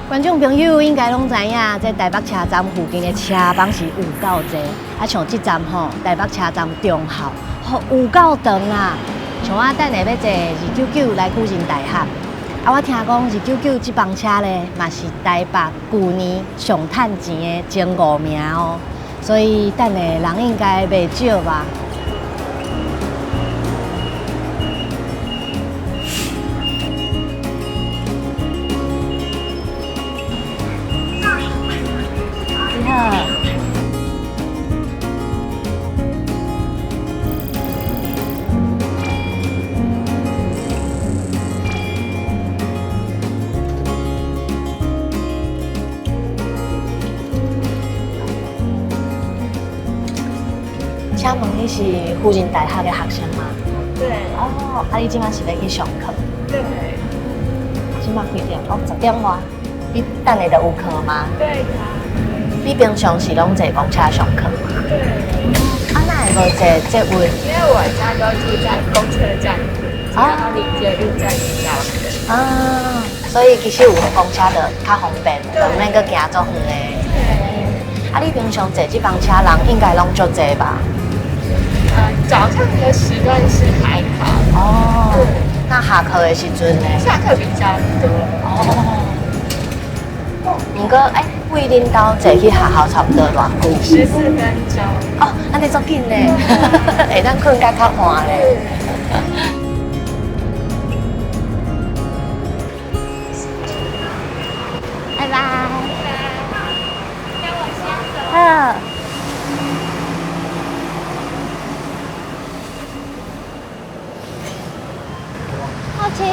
观众朋友应该拢知影，在台北车站附近的车帮是有够多，啊像这站吼，台北车站中校，吼有够长啊！像我等下要坐299来辅仁大学，啊我听讲299这班车咧，嘛是台北去年上趁钱的前5名哦，所以等下人应该袂少吧。请问你是辅仁大学的学生吗？对。哦，啊，你今晚是要去上课？对。今晚几点？哦，10点外。你等下就有课吗？对。你平常是拢坐公车上课吗？对。啊，那会无坐捷运？因为我家都住在公车站，然后离捷运站比较近。啊，所以其实有公车就较方便，就免搁行足远的。对。啊，你平常坐这班车人应该拢足济吧？早上的时段是还好。哦。那下课的时阵呢？下课比较多。哦。不过，为恁兜坐去学校差不多偌久？14分钟。哦，安尼足紧呢，会当困甲较晏咧。拜拜。跟我先走。好。好奇。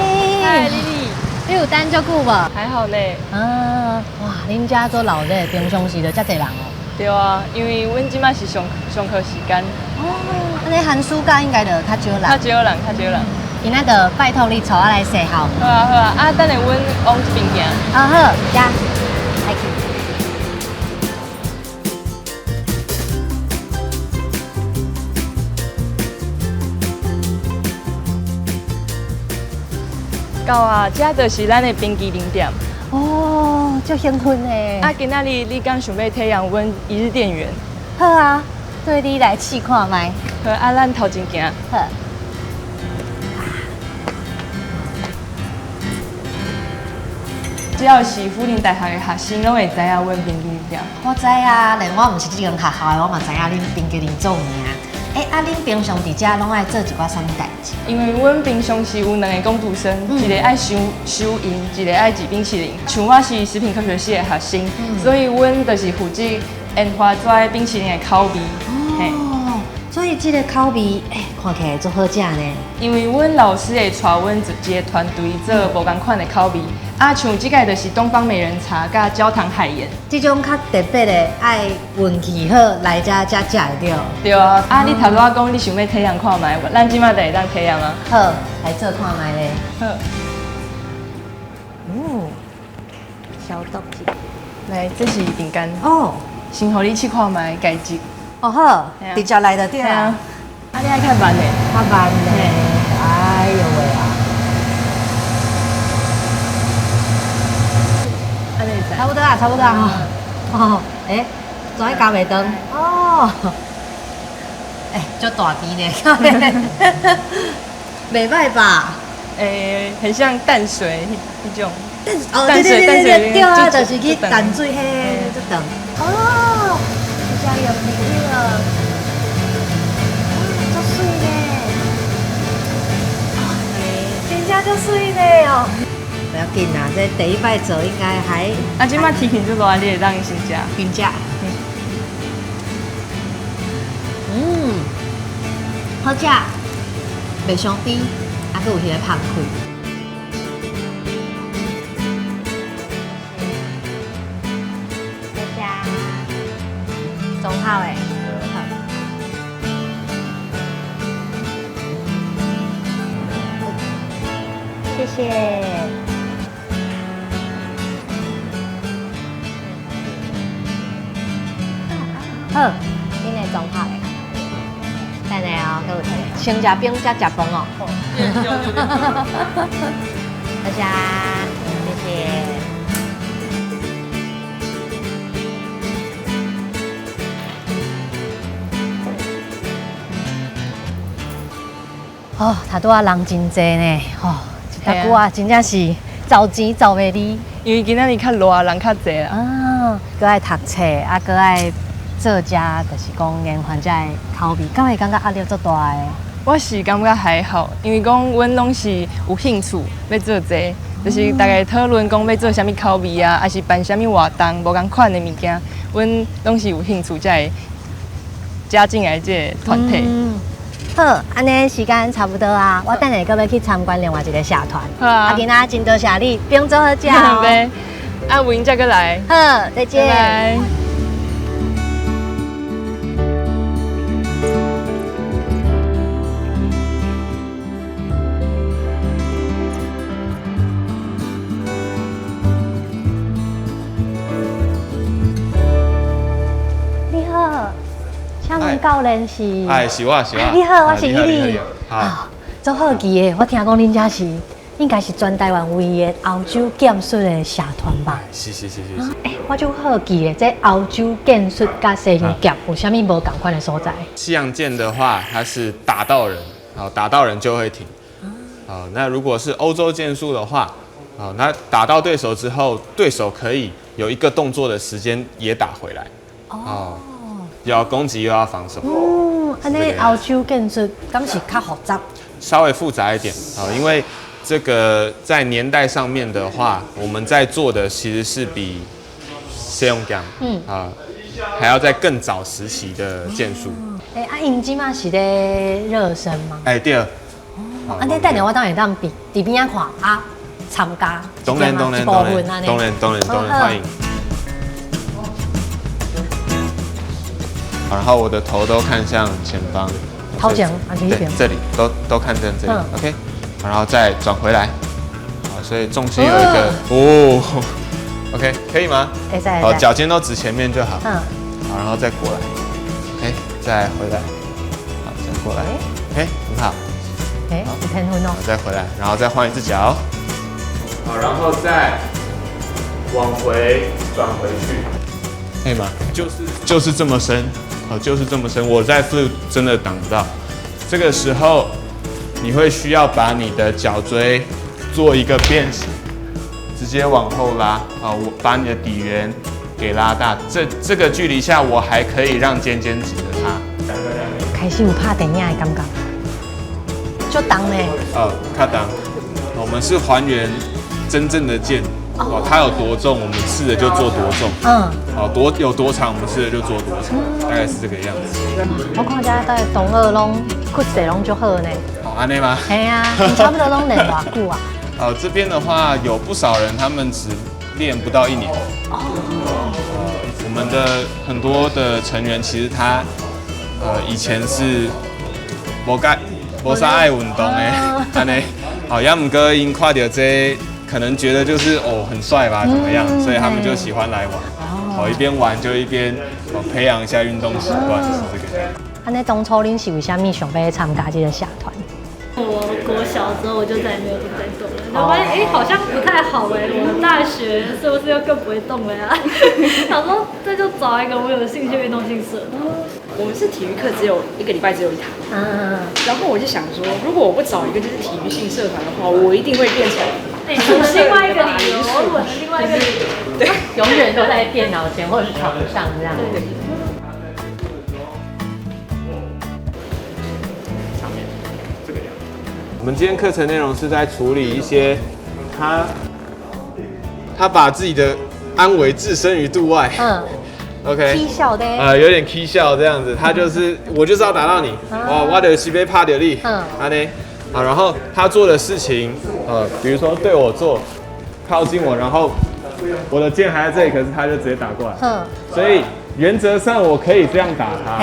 嗨，丽丽。你有等足久无？还好嘞。哇，恁家做老热，平常时就遮侪人哦。对啊，因为阮即摆是上课时间。哦，安尼寒暑假应该就较少人。较少人。今仔就拜托你带我来洗校。好啊，啊，等下阮往这边行。好，呀，来去。到啊，这就是咱的冰淇淋店。哦，足兴奋呢。啊，今仔日你敢想要体验阮一日店员？好啊，对你来试看卖。好，啊，咱头前行。好。只要是辅仁大学的学生，拢会知影阮冰淇淋店。我知啊，连我毋是这间学校的，我嘛知影恁冰淇淋做名。啊，恁平常伫遮拢爱做一寡啥物代志？因为阮平常时有2个工读生，一个爱收银，一个爱煮冰淇淋。像我是食品科学系的学生，所以阮就是负责研发这冰淇淋的口味。哦，所以这个口味，看起来足好食呢。因为阮老师会带阮一个团队做无同款的口味。啊，像这个就是东方美人茶甲焦糖海盐，这种较特别的，爱运气好来遮食会到。对啊，啊，你头拄仔讲你想要体验看卖，咱即摆就会当体验啊。好，来做看卖咧。好。消毒剂。来，这是饼干。哦。先互你试看卖介质。哦好，直接来就对啊。啊，你爱较慢的。较慢的。哎呦喂啊！差不多啊，差不多啊。哦，昨天加袂长。哦。足大滴呢。袂歹吧？很像淡水那种。哦，对啊，就是去淡水迄这等。哦，这家有朋友了。足水呢。真正足水呢哦。不要紧啦，这第一摆做应该还。啊，即摆天气就热，你会当先食。先食。好食，袂伤甜，还佫有迄个香气。好食，中好诶。好，谢谢。好，恁的中好诶。等下哦，搁有睇。先食冰才食饭哦。好，谢谢。哦，他拄啊人真济呢，吼、大久啊，真正是找钱找袂离。因为今仔日较热，人较济啦。啊，搁爱读册，啊，搁爱做家，就是讲延缓这口味，敢会感觉压力足大的？我是感觉还好，因为讲阮拢是有兴趣要做这个，就是大家讨论讲要做啥物口味啊，还是办啥物活动，无共款的物件，阮拢是有兴趣才会加进来这个团体。好，安尼时间差不多啊，我等下搁要去参观另外一个社团。好啊，今仔真多谢你，不用做好食哦。呗，啊，有闲再过来。好，再见。拜拜。你好，请问教练是？哎，是我，是我。你好，我是你好伊你好。好，做好奇的，我听讲恁家是应该是全台湾唯一的欧洲剑术的社团吧？是。我就好奇的，这欧洲剑术甲西洋剑有啥物无共款的所在？西洋剑的话，它是打到人，好，打到人就会停。好，那如果是欧洲剑术的话，好，那打到对手之后，对手可以有一个动作的时间也打回来。哦。又要攻击又要防守。安尼欧洲剑术敢是较复杂？稍微复杂一点啊，因为这个在年代上面的话，我们在做的其实是比西洋剑，还要在更早时期的剑术。因即马是咧热身吗？对。安尼等下我当然当伫边仔看啊，参加。当然，欢迎。然后我的头都看向前方，头前这边，这里都看正这里，OK， 然后再转回来，好，所以重心有一个OK， 可以吗？好，脚尖都指前面就好，好，然后再过来，OK， 再回来，好，再过来，OK， 很好，你看会弄，再回来，然后再换一只脚，好，然后再往回转回去，可以吗？就是这么深。就是这么深，我在 flute 真的挡不到。这个时候，你会需要把你的脚椎做一个变形，直接往后拉。我把你的底缘给拉大。这个距离下，我还可以让尖尖指着它。开始有拍电影的感觉，就重呢。较重。我们是还原真正的剑。它有多重，我们试的就做多重。有多长，我们试的就做多长，大概是这个样子。我看这在同学拢骨质拢足好呢。安尼吗？系啊，你差不多拢练偌久啊？这边的话有不少人，他们只练不到1年。我们的很多的成员其实他以前是无啥爱运动的，安尼。也唔过因看到这。可能觉得就是很帅吧，怎么样？所以他们就喜欢来玩。一边玩就一边培养一下运动习惯，是这个样子。安尼当初恁是为什么想要参加这个社团？我国小之后我就再也没有在动了，然后发现好像不太好我大学是不是又更不会动了呀？想说这就找一个我有兴趣的运动性社。我们是体育课只有1个礼拜只有1堂，然后我就想说，如果我不找一个就是体育性社团的话，我一定会变成另外一个理由，我的另外一个理由，对，永远都在电脑前或者是床上这样。我们今天课程内容是在处理一些他把自己的安危置身于度外。OK， 起笑的，有点起笑这样子，我就是要打到你，我就是要拍到你，安尼，然后他做的事情，比如说对我做，靠近我，然后我的剑还在这里，可是他就直接打过来，所以原则上我可以这样打他，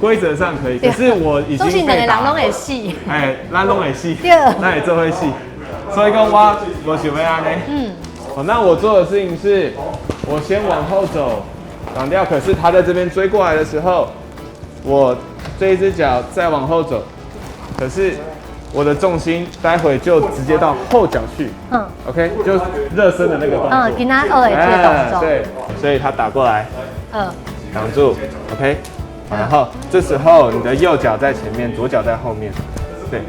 规则上可以，可是我已经被打，都是两个人拢会死，咱拢会死，对，咱也做会死，所以讲我想要安尼，那我做的事情是。我先往后走，挡掉。可是他在这边追过来的时候，我这一只脚再往后走，可是我的重心待会就直接到后脚去。OK， 就热身的那个动作。跟他这个动作。对，所以他打过来，挡住。OK，好，然后这时候你的右脚在前面，左脚在后面，对，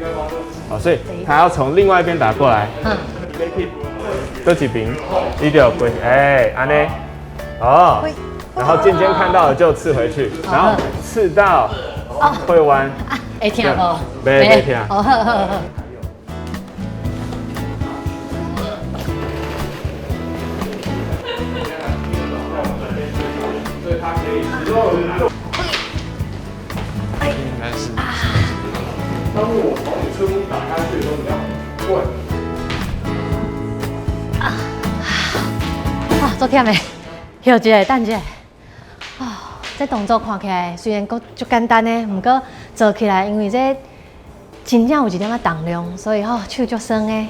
好，所以他要从另外一边打过来。这几边，一定要跪，安呢，哦，然后渐渐看到了就刺回去，然后刺到会弯，会听无？没听。好好好好。所以它可以应该是。当我从你车门打开去的时候，你要跪。做忝的，休一下，等一下。这动作看起来虽然足简单的，不过做起来因为这真正有一点仔重量，所以手足酸的。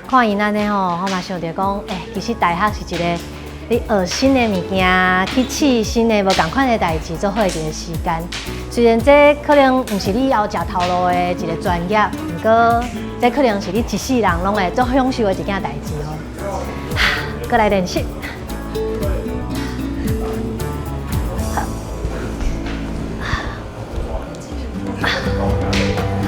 看因安尼我嘛想着讲，其实大学是一个你学新的物件，去试新的无同款的代志，做好一个时间。虽然这可能不是你以后食头路的一个专业，不过这可能是你一世人拢会足享受的一件代志哦。过来练习。